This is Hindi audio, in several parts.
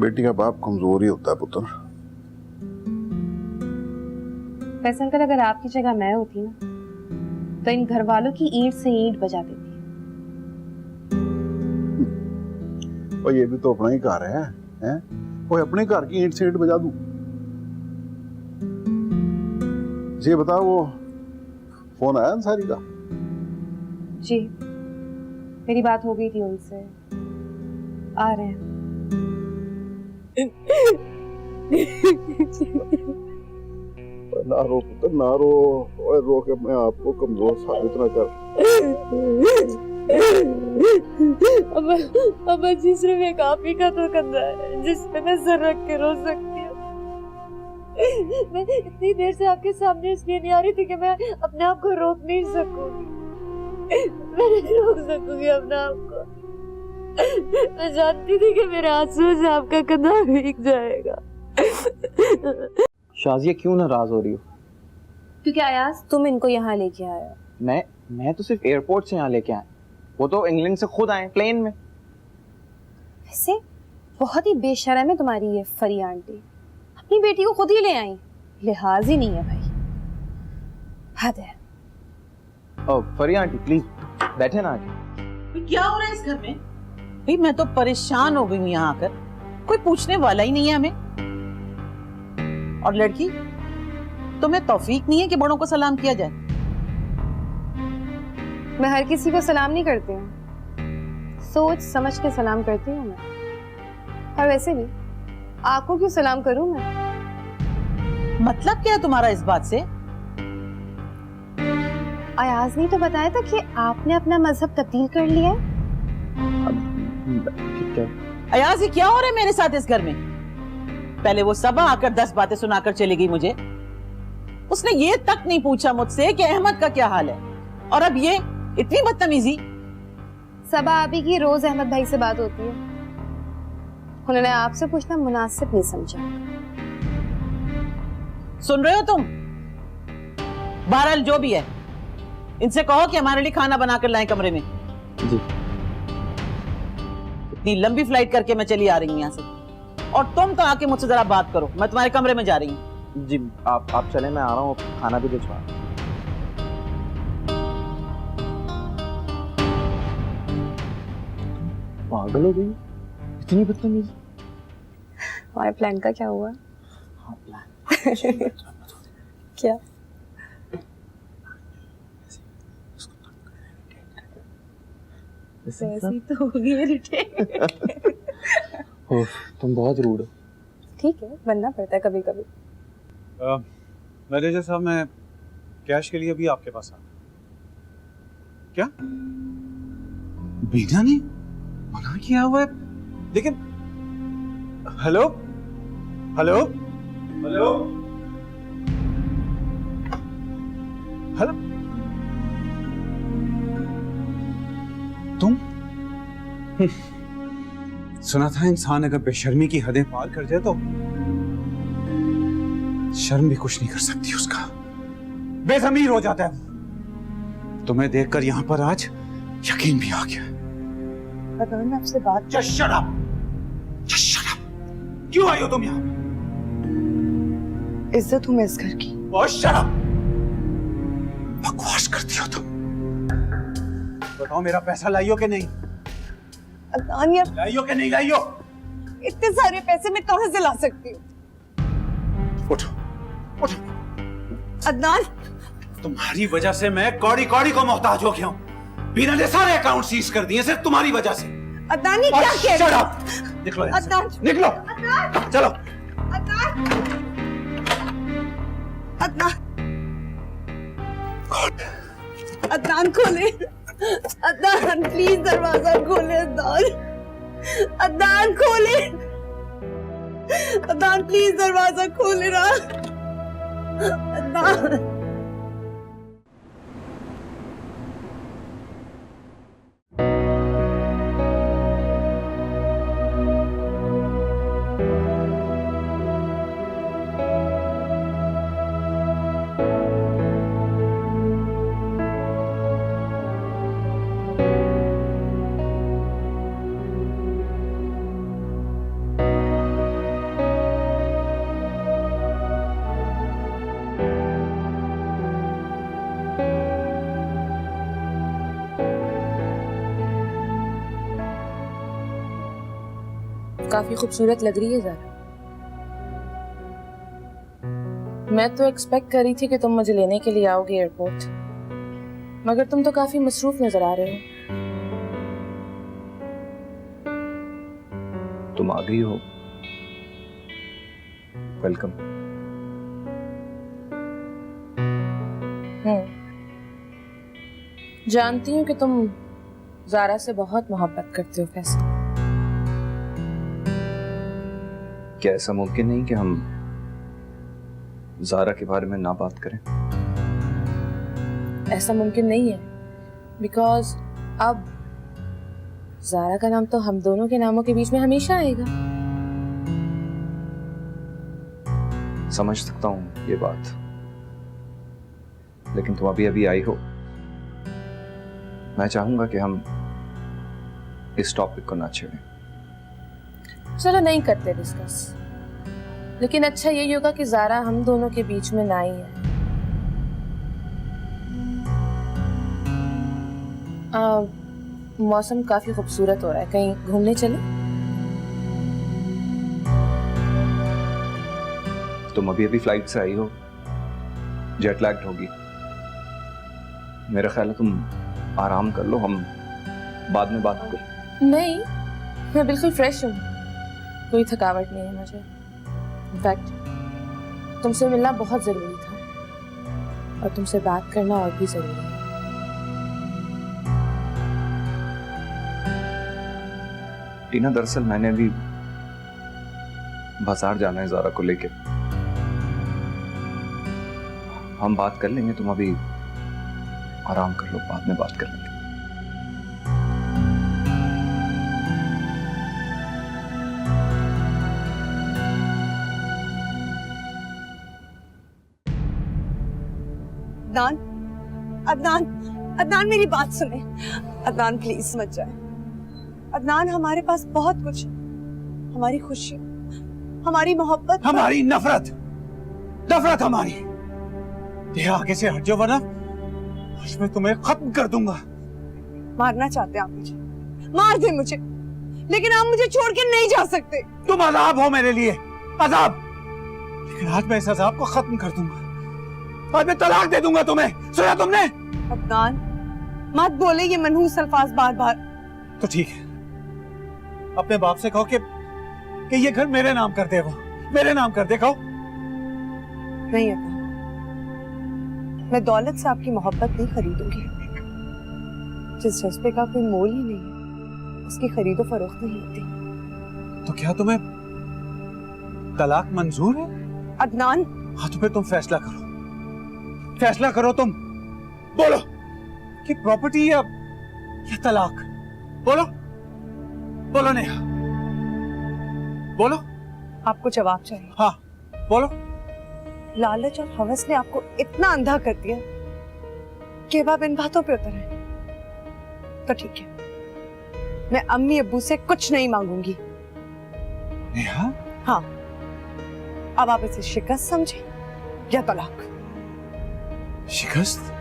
बेटी का बाप कमजोर ही होता है पुत्र। वैसे अंकल, अगर आपकी जगह मैं होती ना तो इन घर वालों की ईंट से ईंट बजा देती। और ये भी तो अपना ही घर है, हैं? कोई अपने घर की ईंट से ईंट बजा दूं? ये बता, वो फोन आया अंसारी का? जी, मेरी बात हो गई थी उनसे, आ रहे हैं। ना रो पुत्र, ना रो। ओए रो के मैं आपको कमजोर साबित ना कर। अब जी सिर्फ एक आप ही का तो कंधा है जिस पे मैं सर रख के रो सकती हूँ। मैं इतनी देर से आपके सामने इसलिए नहीं आ रही थी कि मैं अपने आप को रोक नहीं सकूंगी। मैं नहीं रोक सकूंगी अपने आप को। मैं जानती थी कि मेरे आंसू से आपका कंधा भीग जाएगा। शाजिया क्यों नाराज हो रही हो? क्योंकि अयाज तुम इनको यहाँ लेके आया। मैं तो सिर्फ एयरपोर्ट से यहाँ लेके आया, वो तो इंग्लैंड से खुद आए प्लेन में। वैसे बहुत ही बेशर्म है तुम्हारी ये फरी आंटी, अपनी बेटी को खुद ही ले आई, लिहाज ही नहीं है भाई, हद है। ओ फरी आंटी प्लीज बैठे ना आके। क्या हो रहा है इस घर में? भाई मैं तो परेशान हो गई हूँ यहाँ आकर, कोई पूछने वाला ही नहीं है हमें। और लड़की, तुम्हें तौफीक नहीं है कि बड़ों को सलाम किया जाए? मैं हर किसी को सलाम नहीं करती हूँ, सोच समझ के सलाम करती हूँ मैं। और वैसे भी आपको क्यों सलाम करूँ मैं? मतलब क्या है तुम्हारा इस बात से? अयाज ने तो बताया था कि आपने अपना मजहब तब्दील कर लिया है। अयाज, ये क्या हो रहा है मेरे साथ इस घर में? पहले वो सबा आकर 10 बातें सुनाकर चली गई मुझे, उसने ये तक नहीं पूछा मुझसे कि अहमद का क्या हाल है, और अब ये इतनी बदतमीजी। सबा अभी की रोज अहमद भाई से बात होती है, उन्होंने आपसे पूछना मुनासिब नहीं समझा। सुन रहे हो तुम? बहरहाल जो भी है, इनसे कहो कि हमारे लिए खाना बनाकर लाएं कमरे में। जी। इतनी लंबी फ्लाइट करके मैं चली आ रही हूँ यहाँ से, और तुम तो आके मुझसे जरा बात करो, मैं तुम्हारे कमरे में जा रही हूँ। जी आप चले, मैं आ रहा हूँ, खाना भी भिजवा। पागल हो गई, इतनी बदतमीजी। हमारे प्लान का क्या हुआ? हाँ प्लान क्या? ऐसी तो होगी इरिटेट। तुम बहुत रूड हो। ठीक है, बनना पड़ता है कभी कभी। मैनेजर साहब, मैं कैश के लिए भी आपके पास आ। क्या बीना ने मना किया हुआ है? लेकिन हेलो हेलो हेलो हेलो, तुम? सुना था इंसान अगर बेशर्मी की हदें पार कर जाए तो शर्म भी कुछ नहीं कर सकती उसका, बेज़मीर हो जाता है। तुम्हें देखकर यहां पर आज यकीन भी आ गया। अगर मैं आपसे बात Just shut up! Just shut up! क्यों आई हो तुम यहाँ? इज्जत हूं मैं इस घर की। Oh, shut up! बकवास करती हो तुम। बताओ, मेरा पैसा लाइयो कि नहीं? लाइयो कि नहीं लाइयो? इतने सारे पैसे मैं कहां से ला सकती हूँ? उठो उठो। अदनान, तुम्हारी वजह से मैं कौड़ी कौड़ी को मोहताज हो गया हूँ। बीना ने सारे अकाउंट सीज कर दिए सिर्फ तुम्हारी वजह से। अदनान, ये क्या कह रहे हो? निकलो यहाँ से। अदनान, निकलो। अदनान, चलो। अदनान, अदनान, अदनान खोले। अदनान प्लीज दरवाजा खोले। अदनान खोले। अदनान प्लीज दरवाजा खोले ना। अदनान। काफी खूबसूरत लग रही है ज़ारा। मैं तो एक्सपेक्ट कर रही थी कि तुम मुझे लेने के लिए आओगे एयरपोर्ट, मगर तुम तो काफी मसरूफ नजर आ रहे हो। तुम आ गई हो, वेलकम। जानती हूँ कि तुम ज़ारा से बहुत मोहब्बत करते हो फैसल। क्या ऐसा मुमकिन नहीं कि हम ज़ारा के बारे में ना बात करें? ऐसा मुमकिन नहीं है, बिकॉज अब ज़ारा का नाम तो हम दोनों के नामों के बीच में हमेशा आएगा। समझ सकता हूँ ये बात, लेकिन तुम अभी अभी आई हो। मैं चाहूंगा कि हम इस टॉपिक को ना छेड़ें। चलो नहीं करते डिस्कस, लेकिन अच्छा यही होगा कि ज़ारा हम दोनों के बीच में ना ही है। मौसम काफी खूबसूरत हो रहा है, कहीं घूमने चले? तुम अभी अभी फ्लाइट से आई हो, जेट लैग्ड होगी। मेरा ख्याल है तुम आराम कर लो, हम बाद में बात करें। नहीं, मैं बिल्कुल फ्रेश हूँ, कोई थकावट नहीं है मुझे। इनफैक्ट तुमसे मिलना बहुत जरूरी था और तुमसे बात करना और भी जरूरी है। टीना, दरअसल मैंने अभी बाजार जाना है ज़ारा को लेके। हम बात कर लेंगे, तुम अभी आराम कर लो, बाद में बात कर लेंगे। अदनान, अदनान, अदनान मेरी बात सुने। अदनान प्लीज मत जाए। अदनान हमारे पास बहुत कुछ है, हमारी खुशी, हमारी मोहब्बत, हमारी नफरत, नफरत हमारी। ये आगे से हट जाओ वरना आज मैं तुम्हें खत्म कर दूंगा। मारना चाहते हैं आप मुझे, मार दे मुझे, लेकिन आप मुझे छोड़ के नहीं जा सकते। तुम अजाब हो मेरे लिए, अजाब। लेकिन आज मैं इस अजाब को खत्म कर दूंगा। आज मैं तलाक दे दूंगा तुम्हें, सुना तुमने? अदनान मत बोले ये मनहूस अल्फाज बार बार। तो ठीक है, अपने बाप से कहो कि ये घर मेरे नाम कर दे, वो मेरे नाम कर दे। कहो नहीं अदनान, मैं दौलत से आपकी मोहब्बत नहीं खरीदूंगी। जिस जज्बे का कोई मोल ही नहीं है, उसकी खरीदो फरोख्त नहीं होती। तो क्या तुम्हें तलाक मंजूर है? अदनान हाँ, तो फिर तुम फैसला करो, फैसला करो। तुम बोलो कि प्रॉपर्टी या तलाक। बोलो, बोलो नेहा, बोलो। आपको जवाब चाहिए? हाँ बोलो। लालच और हवस ने आपको इतना अंधा कर दिया कि अब आप इन बातों पे उतर आए। तो ठीक है, मैं अम्मी अब्बू से कुछ नहीं मांगूंगी। नेहा? हाँ, अब आप इसे शिकस्त समझे या तलाक। शिकस्त?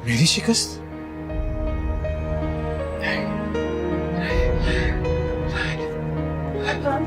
मेरी शिकस्त? अदनान,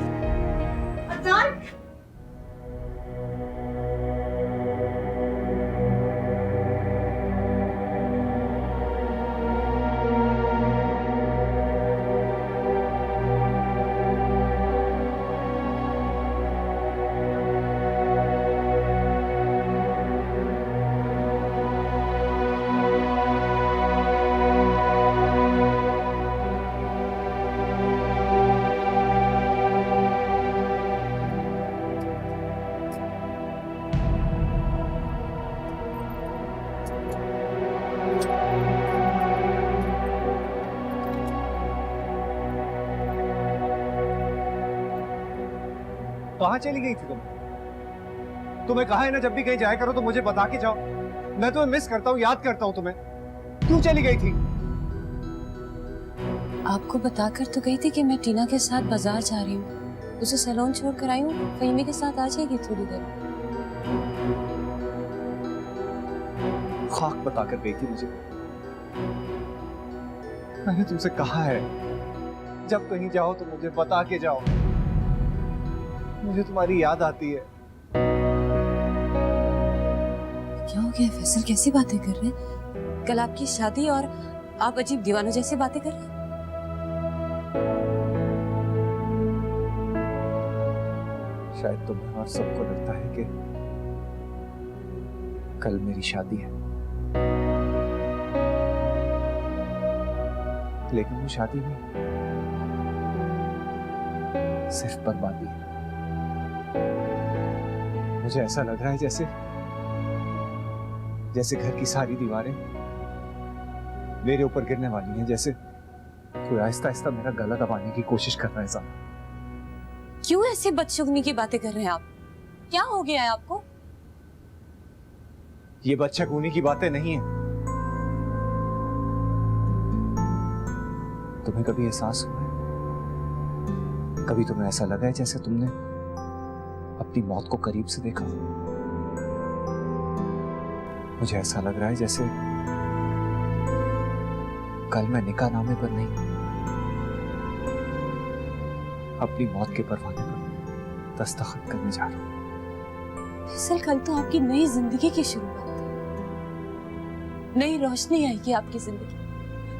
कहाँ चली गई थी तुम? तुम्हें कहा है ना जब भी कहीं जाया करो तो मुझे बता के जाओ। मैं तुम्हें मिस करता हूँ, याद करता हूँ तुम्हें। क्यों चली गई थी? आपको बताकर तो गई थी कि मैं टीना के साथ बाजार जा रही हूँ, उसे सैलून छोड़ कर आई हूँ, फहीमी के साथ आ जाएगी थोड़ी देर। खाक बताकर गई थी मुझे। मैंने तुमसे कहा है जब कहीं जाओ तो मुझे बता के जाओ, मुझे तुम्हारी याद आती है। क्या हो गया फैसल, कैसी बातें कर रहे हैं? कल आपकी शादी और आप अजीब दीवानों जैसी बातें कर रहे हैं। शायद तुम्हें और सबको लगता है कि कल मेरी शादी है, लेकिन वो शादी नहीं, सिर्फ बर्बादी है। मुझे ऐसा लग रहा है जैसे घर की सारी दीवारें मेरे ऊपर गिरने वाली हैं, जैसे कोई आहिस्ता आहिस्ता मेरा गला दबाने की कोशिश कर रहा है साहब। क्यों ऐसे बदशगुनी की बातें कर रहे हैं आप? क्या हो गया है आपको? ये बदशगुनी की बातें नहीं है। तुम्हें कभी एहसास हुआ है, कभी तुम्हें ऐसा लगा है जैसे तुमने अपनी मौत को करीब से देखा? मुझे ऐसा लग रहा है जैसे कल मैं निकाहनामे पर नहीं, अपनी मौत के परवाने पर दस्तखत करने जा रहा हूं। फैसल, कल तो आपकी नई जिंदगी की शुरुआत है, नई रोशनी आएगी आपकी जिंदगी,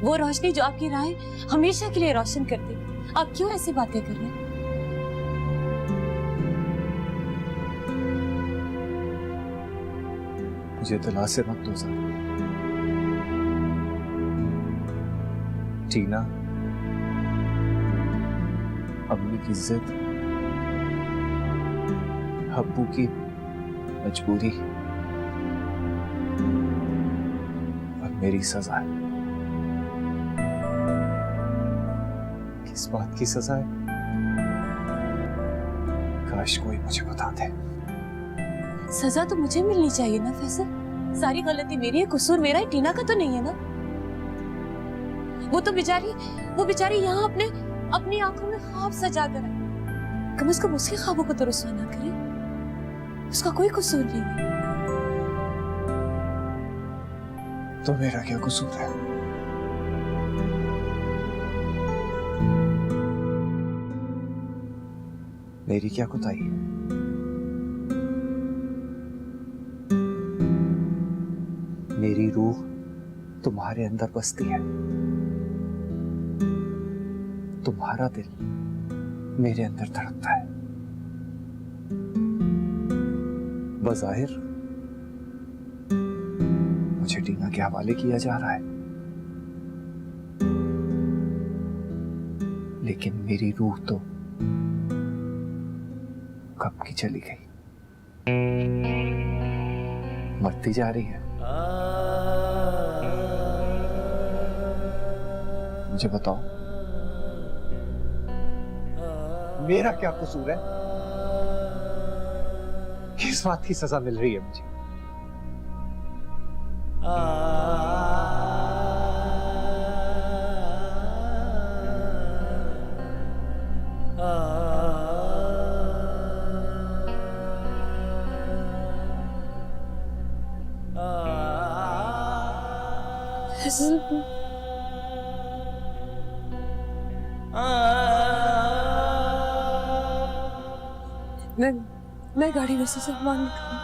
वो रोशनी जो आपकी राहें हमेशा के लिए रोशन कर देगी। आप क्यों ऐसी बातें कर रहे हैं? मुझे दिलासे मत दो ज़रा। टीना, अम्मी की जिद, अब्बू की मजबूरी और मेरी सजा है। किस बात की सजा है? काश कोई मुझे बता दे। सजा तो मुझे मिलनी चाहिए ना फैसल, सारी गलती मेरी है, कसूर मेरा है, टीना का तो नहीं है ना। वो बेचारी यहाँ अपनी आंखों में ख्वाब सजा कर है, कम से कम उसके ख्वाबों को तो रुसवा ना करे, उसका कोई कसूर नहीं है। तो मेरा क्या कसूर है? मेरी क्या कोताही है? मेरी रूह तुम्हारे अंदर बसती है, तुम्हारा दिल मेरे अंदर धड़कता है। बज़ाहिर मुझे टीना के हवाले किया जा रहा है, लेकिन मेरी रूह तो कब की चली गई, मरती जा रही है। मुझे बताओ, मेरा क्या कसूर है? किस बात की सजा मिल रही है मुझे? मैं गाड़ी में से सामान निकालूं।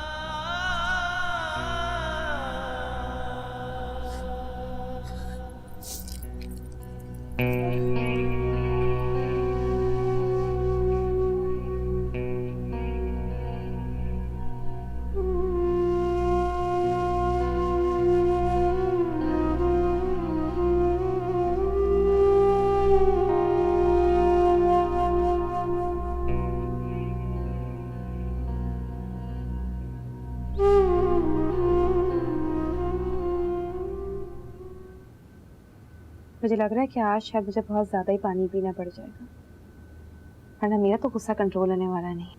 मुझे लग रहा है कि आज शायद मुझे बहुत ज्यादा ही पानी पीना पड़ जाएगा, वरना मेरा तो गुस्सा कंट्रोल होने वाला नहीं।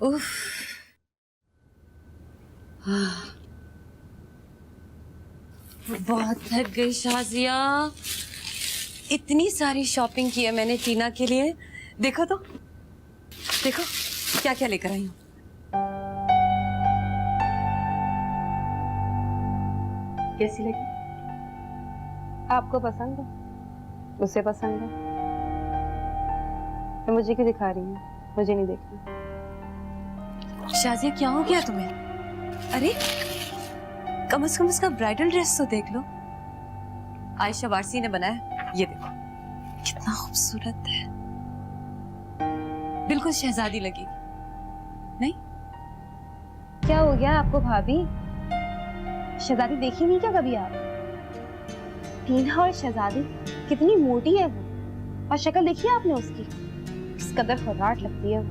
उफ, बहुत थक गई शाजिया, इतनी सारी शॉपिंग की है मैंने टीना के लिए। देखो तो, देखो क्या क्या लेकर आई हूँ। कैसी लगी? आपको पसंद है? उसे पसंद है? मैं मुझे क्यों दिखा रही हूँ? मुझे नहीं देखना। शाजिया क्या हो गया तुम्हें? अरे कम से कम उसका ब्राइडल ड्रेस तो देख लो। आयशा वारसी ने बनाया, ये देखो कितना खूबसूरत है, बिल्कुल शहजादी लगेगी। नहीं क्या हो गया आपको भाभी? शहजादी देखी नहीं क्या कभी आप? टीना और शहजादी कितनी मोटी है वो, और शक्ल देखी है आपने उसकी? किस कदर फर्राट लगती है वो।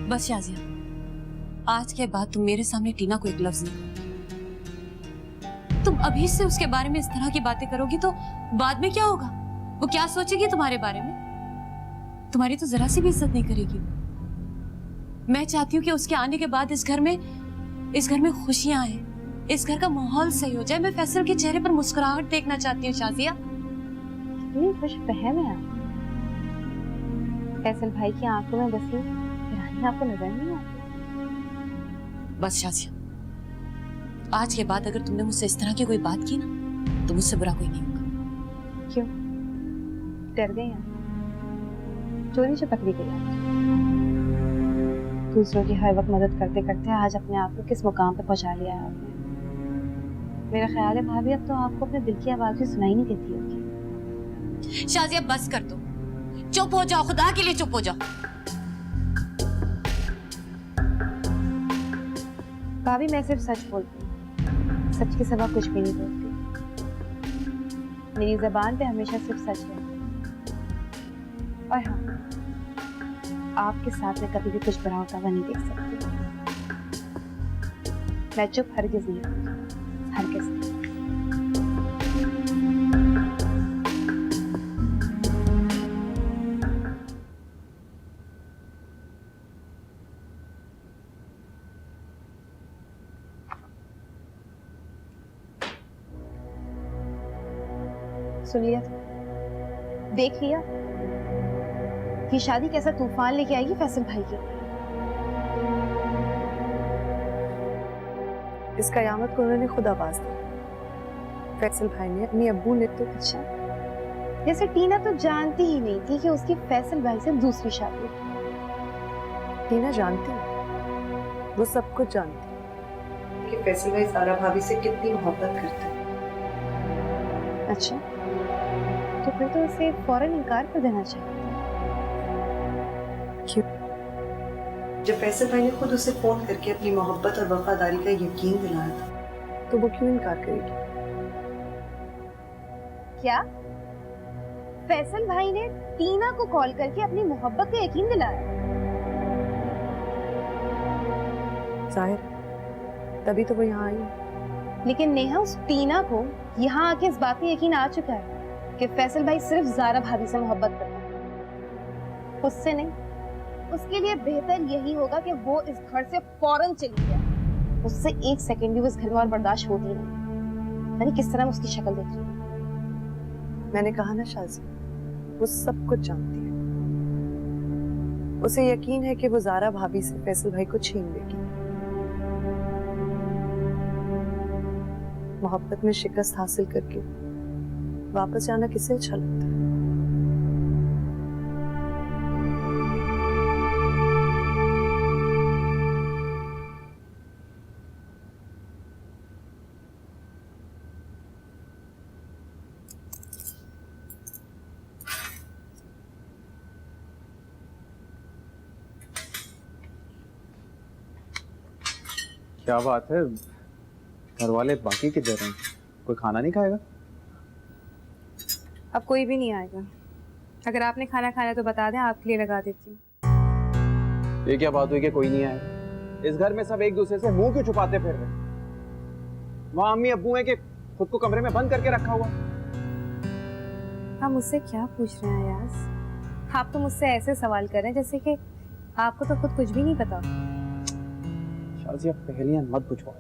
बस शाजिया, आज के बाद तुम मेरे सामने टीना को एक लफ्ज नहीं कहोगी। तुम अभी से उसके बारे में इस तरह की बातें करोगी तो बाद में क्या होगा? वो क्या सोचेगी तुम्हारे बारे में? तुम्हारी तो जरा सी भी इज्जत नहीं करेगी। मैं चाहती हूँ कि उसके आने के बाद इस घर में खुशियां आए, इस घर का माहौल सही हो जाए। मैं फैसल के चेहरे पर मुस्कुराहट देखना चाहती हूँ। शाजिया कितनी खुश फहम है आप। फैसल भाई की आंखों में बसी रानी आपको नजर नहीं आती? बस शाजिया, आज के बाद अगर तुमने मुझसे इस तरह की कोई बात की ना तो मुझसे बुरा कोई नहीं होगा। क्यों डर गए आप? चोरी से पकड़ी गई आप। दूसरों की हर वक्त मदद करते करते आज अपने आप को किस मुकाम पे पहुंचा लिया है आपने। मेरा ख्याल है भाभी अब तो आपको अपने दिल की आवाज भी सुनाई नहीं देती होगी। शाजिया बस कर दो, चुप हो जाओ, खुदा के लिए चुप हो जाओ। भाभी मैं सिर्फ सच बोलती हूँ, सच के सिवा कुछ भी नहीं बोलती। मेरी जबान पे हमेशा सिर्फ सच है। और हाँ, आपके साथ में कभी भी कुछ बुरा होता हुआ नहीं देख सकती। मैं चुप हरगिज नहीं होती, हरगिज नहीं। सुन लिया था? देख लिया कि शादी कैसा तूफान लेके आएगी फैसल भाई की। इस कयामत को उन्होंने खुद आवाज दी। फैसल भाई ने अपनी अब्बू ने तो अच्छा, जैसे टीना तो जानती ही नहीं थी कि उसकी फैसल भाई से दूसरी शादी। टीना जानती है, वो सब कुछ जानती है कि फैसल भाई सारा भाभी से कितनी मोहब्बत करते हैं। अच्छा, तो फिर तो उसे फौरन इनकार कर देना चाहिए। क्यों? जब फैसल भाई ने खुद उसे फोन करके अपनी मोहब्बत और वफादारी का यकीन दिलाया था, तो वो क्यों इनकार करेगी? क्या फैसल भाई ने टीना को कॉल करके अपनी मोहब्बत का यकीन दिलाया? जाहिर, तभी तो वो यहाँ आई। लेकिन नेहा, उस टीना को यहाँ आके इस बात का यकीन आ चुका है कि फैसल भाई सिर्फ ज़ारा भाभी से मोहब्बत करते हैं, उससे नहीं। उसके लिए बेहतर यही होगा कि वो इस घर से फौरन चली जाए। उससे एक सेकंड भी उस घर में और बर्दाश्त होती नहीं। मैंने किस तरह उसकी शक्ल देख रही। मैंने कहा ना शाजी, वो सब कुछ जानती है। उसे यकीन है कि वो ज़ारा भाभी से फैसल भाई को छीन लेगी। मोहब्बत में शिकस्त हासिल करके वापस जाना किसे अच्छा लगता है? क्या बात है, घर वाले बाकी किधर हैं? कोई खाना नहीं खाएगा? अब कोई भी नहीं आएगा। अगर आपने खाना खाना तो बता दें, आपके लिए लगा देती हूँ। ये क्या बात हुई कि कोई नहीं आएगा? इस घर में सब एक दूसरे से मुंह क्यों छुपाते फिर रहे? वहाँ अम्मी अब्बू हैं कि खुद को कमरे में बंद करके रखा हुआ? आप मुझसे क्या पूछ रहे हैं यास? आप तो मुझसे ऐसे सवाल कर रहे हैं जैसे कि आपको तो खुद कुछ भी नहीं पता। शाजिया, पहेलियां मत पूछवाओ।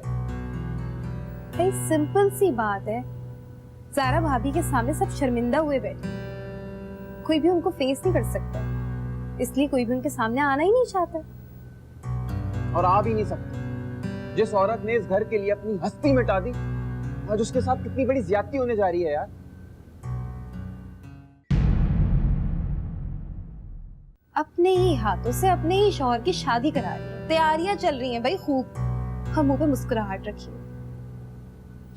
भाई सिंपल सी बात है, ज़ारा भाभी के सामने सब शर्मिंदा हुए बैठे, कोई भी उनको फेस नहीं कर सकता, इसलिए कोई भी उनके सामने आना ही नहीं चाहता। और आ भी नहीं सकते। जिस औरत ने इस घर के लिए अपनी हस्ती मिटा दी, आज उसके साथ कितनी बड़ी ज्यादती होने जा रही है यार। अपने ही हाथों से अपने ही शौहर की शादी करा रही है, तैयारियां चल रही हैं भाई खूब। हम मुंह पे मुस्कुराहट रखिए।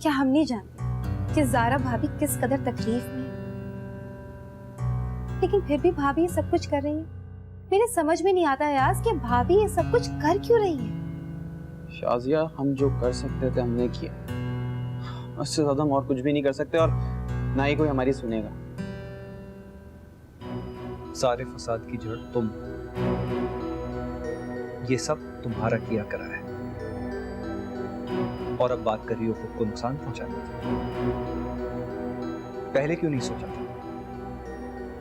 क्या हम नहीं जानते कि ज़ारा भाभी किस कदर तकलीफ में है? लेकिन फिर भी भाभी ये सब कुछ कर रही है। मेरे समझ में नहीं आता यार कि भाभी ये सब कुछ कर क्यों रही है। शाजिया, हम जो कर सकते थे हमने किया, उससे ज्यादा हम और कुछ भी नहीं कर सकते और ना ही कोई हमारी सुनेगा। सारे फसाद की जड़ तुम, ये सब तुम्हारा किया करा है, और अब बात कर रही हो खुद को नुकसान पहुंचाने की। पहले क्यों नहीं सोचा था,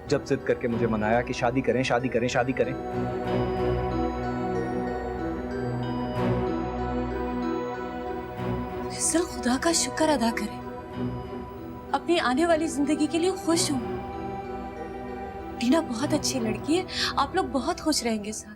जब जिद करके मुझे मनाया कि शादी करें शादी करें शादी करें? फैसल, खुदा का शुक्र अदा करें, अपनी आने वाली जिंदगी के लिए खुश हूँ। टीना बहुत अच्छी लड़की है, आप लोग बहुत खुश रहेंगे साथ।